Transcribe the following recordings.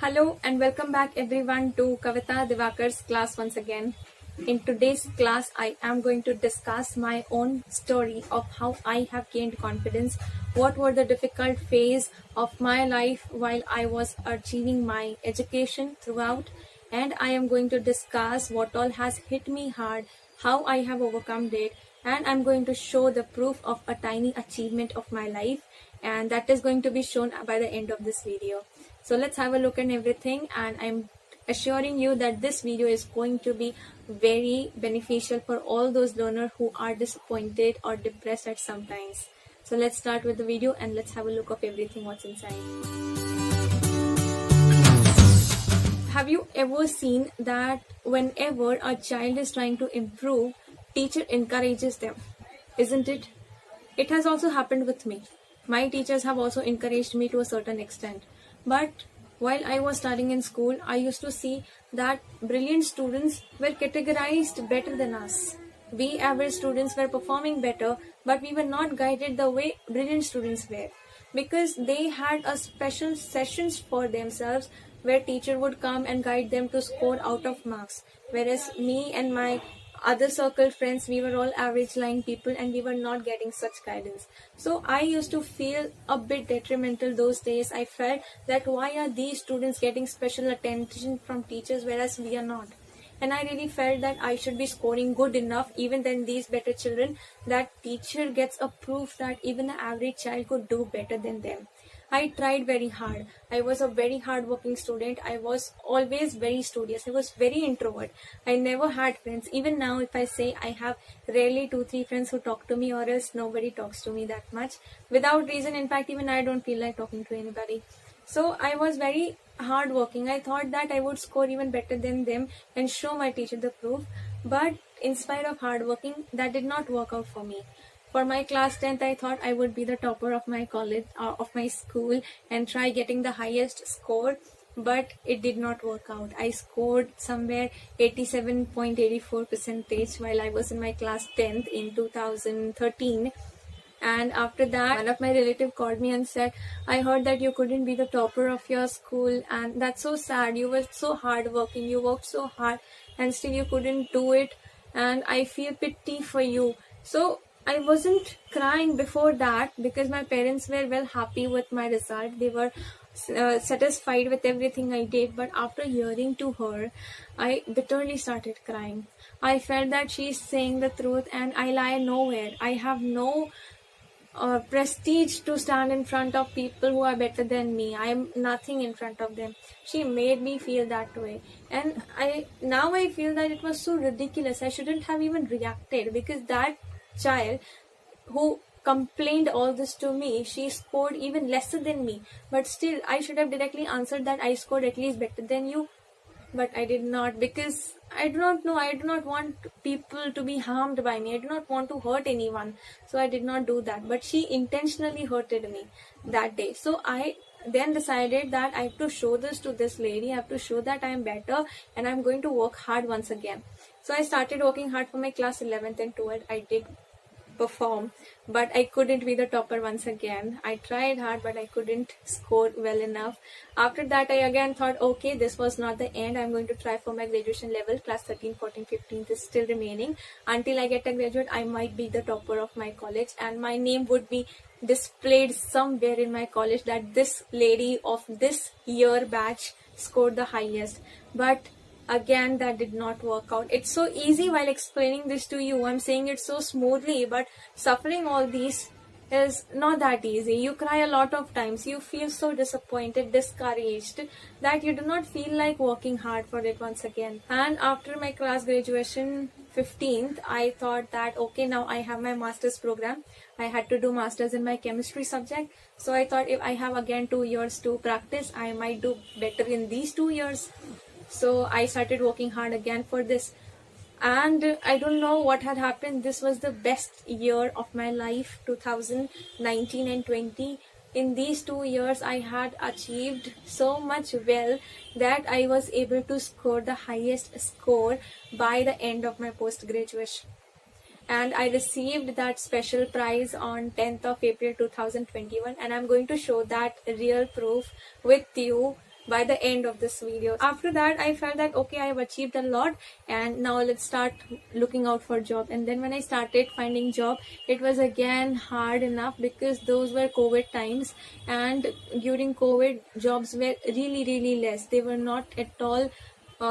Hello and welcome back everyone to Kavita Divakar's class once again. In today's class, I am going to discuss my own story of how I have gained confidence, what were the difficult phase of my life while I was achieving my education throughout, and I am going to discuss what all has hit me hard, how I have overcome it, and I'm going to show the proof of a tiny achievement of my life, and that is going to be shown by the end of this video. So let's have a look at everything, and I'm assuring you that this video is going to be very beneficial for all those learners who are disappointed or depressed at some times. So let's start with the video and let's have a look of everything what's inside. Have you ever seen that whenever a child is trying to improve, teacher encourages them, isn't it? It has also happened with me. My teachers have also encouraged me to a certain extent. But while I was studying in school, I used to see that brilliant students were categorized better than us. We average students were performing better, but we were not guided the way brilliant students were, because they had a special sessions for themselves where teacher would come and guide them to score out of marks. Whereas me and my other circle friends, we were all average lying people and we were not getting such guidance. So I used to feel a bit detrimental those days. I felt that why are these students getting special attention from teachers whereas we are not? And I really felt that I should be scoring good enough even than these better children, that teacher gets a proof that even an average child could do better than them. I tried very hard. I was a very hard-working student. I was always very studious. I was very introvert. I never had friends. Even now, if I say, I have rarely 2-3 friends who talk to me, or else nobody talks to me that much. Without reason, in fact, even I don't feel like talking to anybody. So I was very hardworking. I thought that I would score even better than them and show my teacher the proof. But in spite of hardworking, that did not work out for me. For my class 10th, I thought I would be the topper of my college, of my school, and try getting the highest score, but it did not work out. I scored somewhere 87.84 percentage while I was in my class 10th in 2013. And after that, one of my relative called me and said, I heard that you couldn't be the topper of your school, and that's so sad. You were so hardworking, you worked so hard, and still you couldn't do it, and I feel pity for you. So I wasn't crying before that because my parents were well happy with my result. They were satisfied with everything I did. But after hearing to her, I bitterly started crying. I felt that she's saying the truth and I lie nowhere. I have no prestige to stand in front of people who are better than me. I am nothing in front of them. She made me feel that way, and now I feel that it was so ridiculous. I shouldn't have even reacted, because that child who complained all this to me, she scored even lesser than me, but still I should have directly answered that I scored at least better than you. But I did not, because I do not know, I do not want people to be harmed by me. I do not want to hurt anyone. So I did not do that. But she intentionally hurted me that day. So I then decided that I have to show this to this lady. I have to show that I am better and I am going to work hard once again. So I started working hard for my class 11th and 12th. I did perform, but I couldn't be the topper once again. I tried hard, but I couldn't score well enough. After that, I again thought, okay, this was not the end. I'm going to try for my graduation level. Class 13, 14, 15 is still remaining. Until I get a graduate, I might be the topper of my college, and my name would be displayed somewhere in my college that this lady of this year batch scored the highest. But again, that did not work out. It's so easy while explaining this to you. I'm saying it so smoothly, but suffering all these is not that easy. You cry a lot of times. You feel so disappointed, discouraged, that you do not feel like working hard for it once again. And after my class graduation 15th, I thought that, okay, now I have my master's program. I had to do masters in my chemistry subject. So I thought if I have again 2 years to practice, I might do better in these 2 years. So I started working hard again for this, and I don't know what had happened. This was the best year of my life, 2019 and 20. In these 2 years, I had achieved so much well that I was able to score the highest score by the end of my post-graduation. And I received that special prize on 10th of April 2021, and I'm going to show that real proof with you by the end of this video. After that, I felt that okay, I have achieved a lot, and now let's start looking out for job. And then when I started finding job, it was again hard enough because those were COVID times, and during COVID, jobs were really less. They were not at all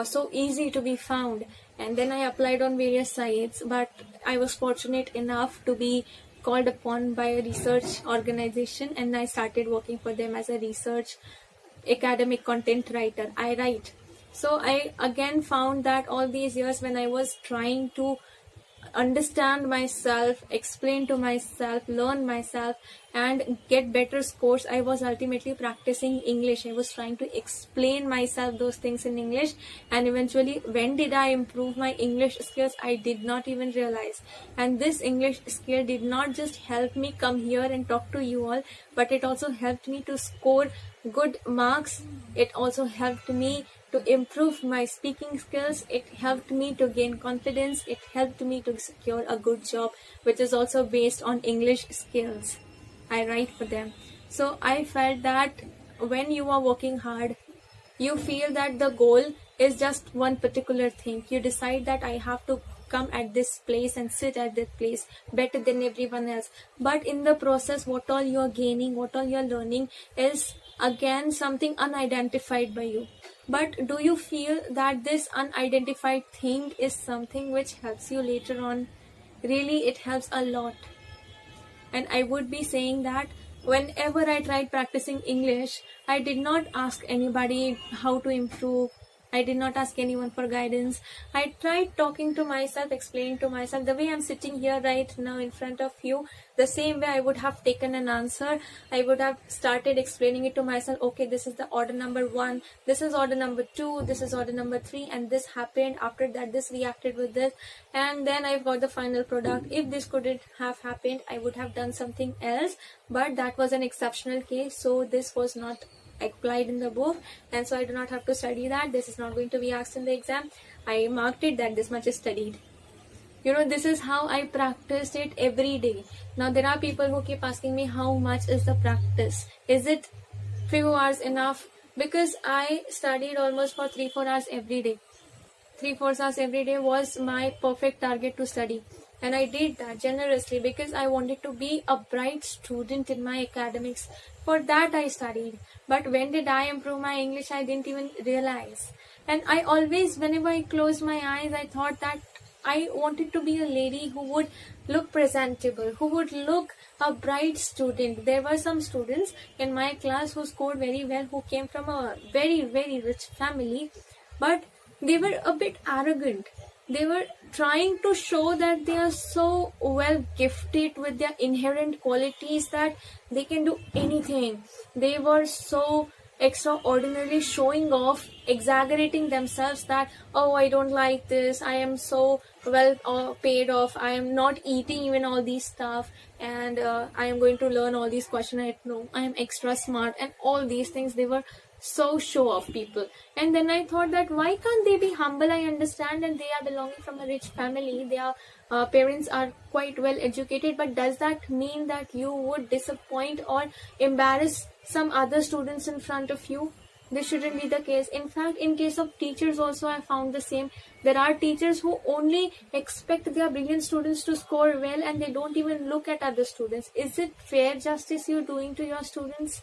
so easy to be found. And then I applied on various sites, but I was fortunate enough to be called upon by a research organization, and I started working for them as a research academic content writer. I write. So I again found that all these years when I was trying to understand myself, explain to myself, learn myself, and get better scores, I was ultimately practicing English. I was trying to explain myself those things in English, and eventually when did I improve my English skills? I did not even realize. And this English skill did not just help me come here and talk to you all, but it also helped me to score good marks. It also helped me to improve my speaking skills. It helped me to gain confidence. It helped me to secure a good job, which is also based on English skills. I write for them. So I felt that when you are working hard, you feel that the goal is just one particular thing. You decide that I have to come at this place and sit at that place better than everyone else. But in the process, what all you are gaining, what all you are learning is again something unidentified by you. But do you feel that this unidentified thing is something which helps you later on? Really, it helps a lot. And I would be saying that whenever I tried practicing English, I did not ask anybody how to improve. I did not ask anyone for guidance. I tried talking to myself, explaining to myself the way I'm sitting here right now in front of you. The same way I would have taken an answer, I would have started explaining it to myself. Okay, this is the order number 1, this is order number 2, this is order number 3, and this happened. After that, this reacted with this, and then I've got the final product. If this couldn't have happened, I would have done something else, but that was an exceptional case, so this was not applied in the book, and so I do not have to study that. This is not going to be asked in the exam. I marked it that this much is studied. You know, this is how I practiced it every day. Now there are people who keep asking me how much is the practice. Is it few hours enough? Because I studied almost for 3-4 hours every day. 3-4 hours every day was my perfect target to study. And I did that generously because I wanted to be a bright student in my academics. For that I studied. But when did I improve my English? I didn't even realize. And I always, whenever I closed my eyes, I thought that I wanted to be a lady who would look presentable, who would look a bright student. There were some students in my class who scored very well, who came from a very rich family, but they were a bit arrogant. They were trying to show that they are so well gifted with their inherent qualities that they can do anything. They were so extraordinarily showing off, exaggerating themselves that, oh, I don't like this, I am so well paid off, I am not eating even all these stuff, and I am going to learn all these questions, I know I am extra smart, and all these things. They were so show off people. And then I thought that why can't they be humble? I understand, and they are belonging from a rich family, their parents are quite well educated, but does that mean that you would disappoint or embarrass some other students in front of you? This shouldn't be the case. In fact, in case of teachers also, I found the same. There are teachers who only expect their brilliant students to score well, and they don't even look at other students. Is it fair justice you're doing to your students?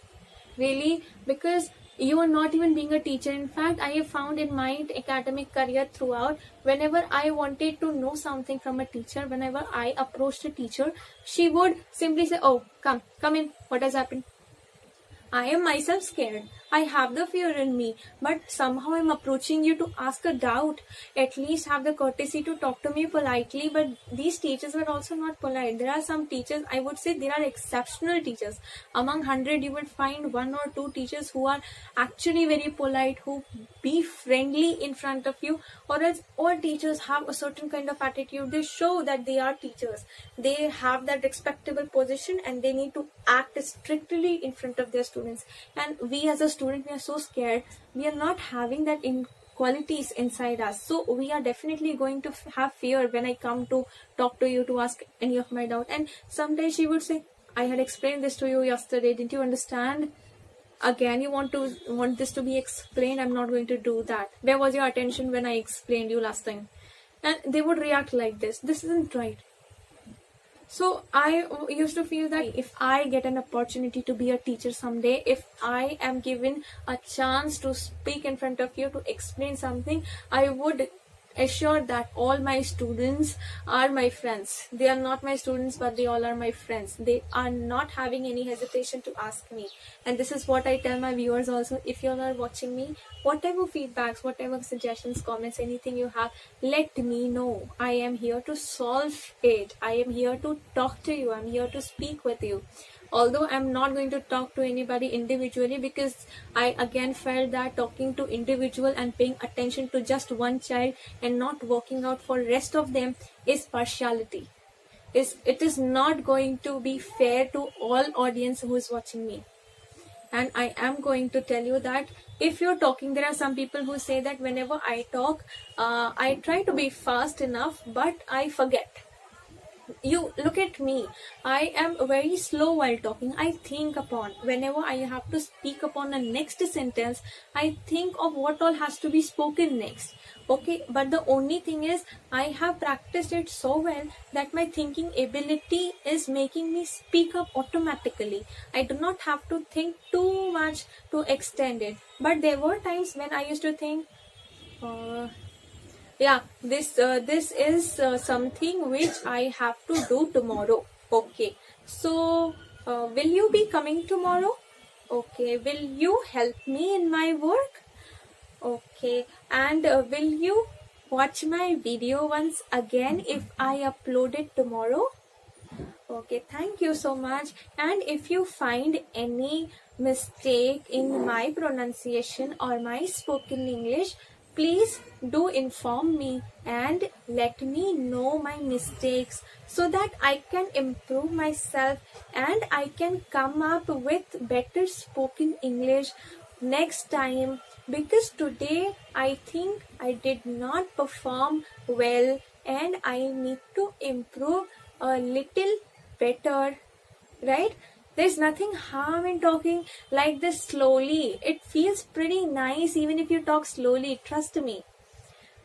Really? Because you are not even being a teacher. In fact, I have found in my academic career throughout, whenever I wanted to know something from a teacher, whenever I approached a teacher, she would simply say, oh, come in, what has happened? I am myself scared. I have the fear in me, but somehow I'm approaching you to ask a doubt. At least have the courtesy to talk to me politely. But these teachers were also not polite. There are some teachers, I would say there are exceptional teachers. Among 100, you will find 1 or 2 teachers who are actually very polite, who be friendly in front of you. Or else all teachers have a certain kind of attitude. They show that they are teachers. They have that respectable position, and they need to act strictly in front of their students. And we as a student, we are so scared. We are not having that qualities inside us. So we are definitely going to have fear when I come to talk to you to ask any of my doubt. And sometimes she would say, I had explained this to you yesterday. Didn't you understand? again you want this to be explained. I'm not going to do that. Where was your attention when I explained you last time? And they would react like this. This isn't right. So I used to feel that if I get an opportunity to be a teacher someday, if I am given a chance to speak in front of you, to explain something, I would assure that all my students are my friends. They are not my students, but they all are my friends. They are not having any hesitation to ask me. And this is what I tell my viewers also. If you all are watching me, whatever feedbacks, whatever suggestions, comments, anything you have, let me know. I am here to solve it. I am here to talk to you. I'm here to speak with you. Although I'm not going to talk to anybody individually, because I again felt that talking to individual and paying attention to just one child and not working out for rest of them is partiality. It is not going to be fair to all audience who is watching me. And I am going to tell you that if you're talking, there are some people who say that whenever I talk, I try to be fast enough, but I forget. You look at me. I am very slow while talking. I think upon, whenever I have to speak upon a next sentence, I think of what all has to be spoken next. Okay, but the only thing is, I have practiced it so well that my thinking ability is making me speak up automatically. I do not have to think too much to extend it. But there were times when I used to think, yeah, this is something which I have to do tomorrow. Okay, so will you be coming tomorrow? Okay, will you help me in my work? Okay, and will you watch my video once again if I upload it tomorrow? Okay, thank you so much. And if you find any mistake in my pronunciation or my spoken English, please do inform me and let me know my mistakes so that I can improve myself and I can come up with better spoken English next time. Because today I think I did not perform well and I need to improve a little better, right? There's nothing harm in talking like this slowly. It feels pretty nice even if you talk slowly, trust me.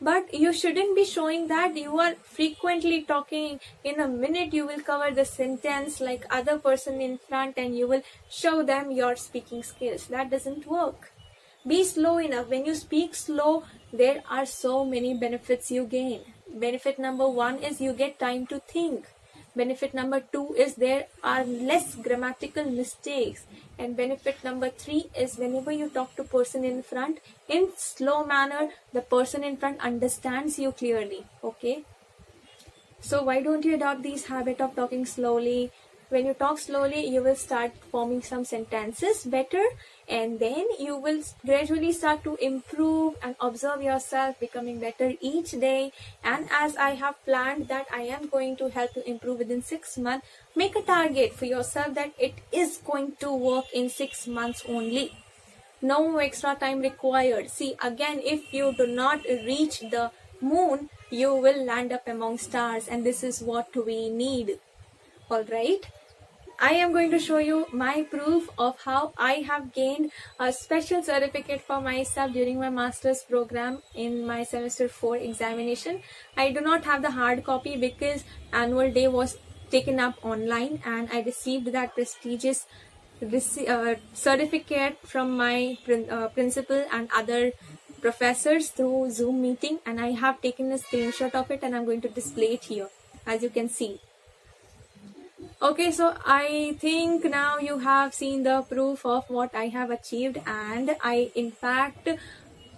But you shouldn't be showing that you are frequently talking. In a minute you will cover the sentence like other person in front and you will show them your speaking skills. That doesn't work. Be slow enough. When you speak slow, there are so many benefits you gain. Benefit number 1 is you get time to think. Benefit number 2 is there are less grammatical mistakes. And benefit number 3 is whenever you talk to person in front in slow manner, the person in front understands you clearly. Okay. So why don't you adopt this habit of talking slowly? When you talk slowly, you will start forming some sentences better, and then you will gradually start to improve and observe yourself becoming better each day. And as I have planned that I am going to help you improve within 6 months, make a target for yourself that it is going to work in 6 months only. No extra time required. See, again, if you do not reach the moon, you will land up among stars, and this is what we need. Alright, I am going to show you my proof of how I have gained a special certificate for myself during my master's program in my semester 4 examination. I do not have the hard copy because annual day was taken up online, and I received that prestigious certificate from my principal and other professors through Zoom meeting, and I have taken a screenshot of it and I'm going to display it here, as you can see. Okay, so I think now you have seen the proof of what I have achieved, and I in fact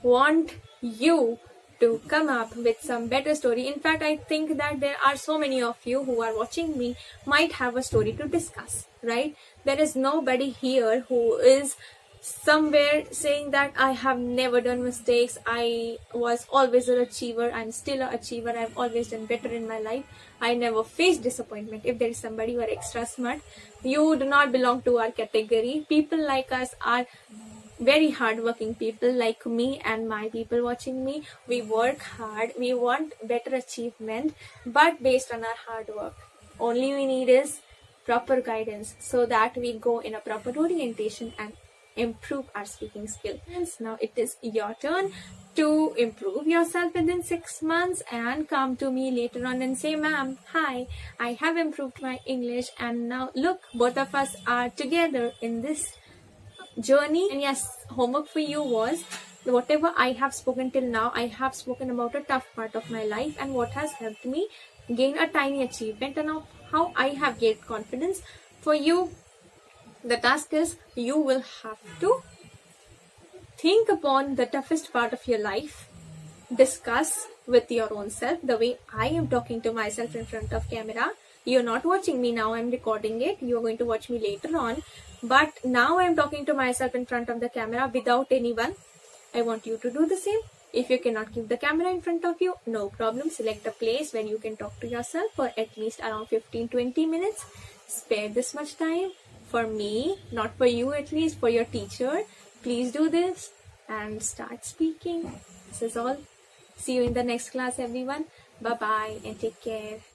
want you to come up with some better story. In fact, I think that there are so many of you who are watching me might have a story to discuss, right? There is nobody here who is somewhere saying that I have never done mistakes, I was always an achiever, I'm still an achiever, I've always done better in my life, I never faced disappointment. If there is somebody who are extra smart, you do not belong to our category. People like us are very hardworking people like me and my people watching me. We work hard, we want better achievement, but based on our hard work. Only we need is proper guidance so that we go in a proper orientation and improve our speaking skill. And now it is your turn to improve yourself within 6 months and come to me later on and say, ma'am, hi, I have improved my English and now look, both of us are together in this journey. And yes, homework for you was whatever I have spoken till now. I have spoken about a tough part of my life and what has helped me gain a tiny achievement and how I have gained confidence. For you, the task is you will have to think upon the toughest part of your life, discuss with your own self the way I am talking to myself in front of camera. You're not watching me now, I'm recording it. You're going to watch me later on. But now I'm talking to myself in front of the camera without anyone. I want you to do the same. If you cannot keep the camera in front of you, no problem. Select a place where you can talk to yourself for at least around 15-20 minutes. Spare this much time for me, not for you, at least for your teacher. Please do this and start speaking. This is all. See you in the next class, everyone. Bye-bye and take care.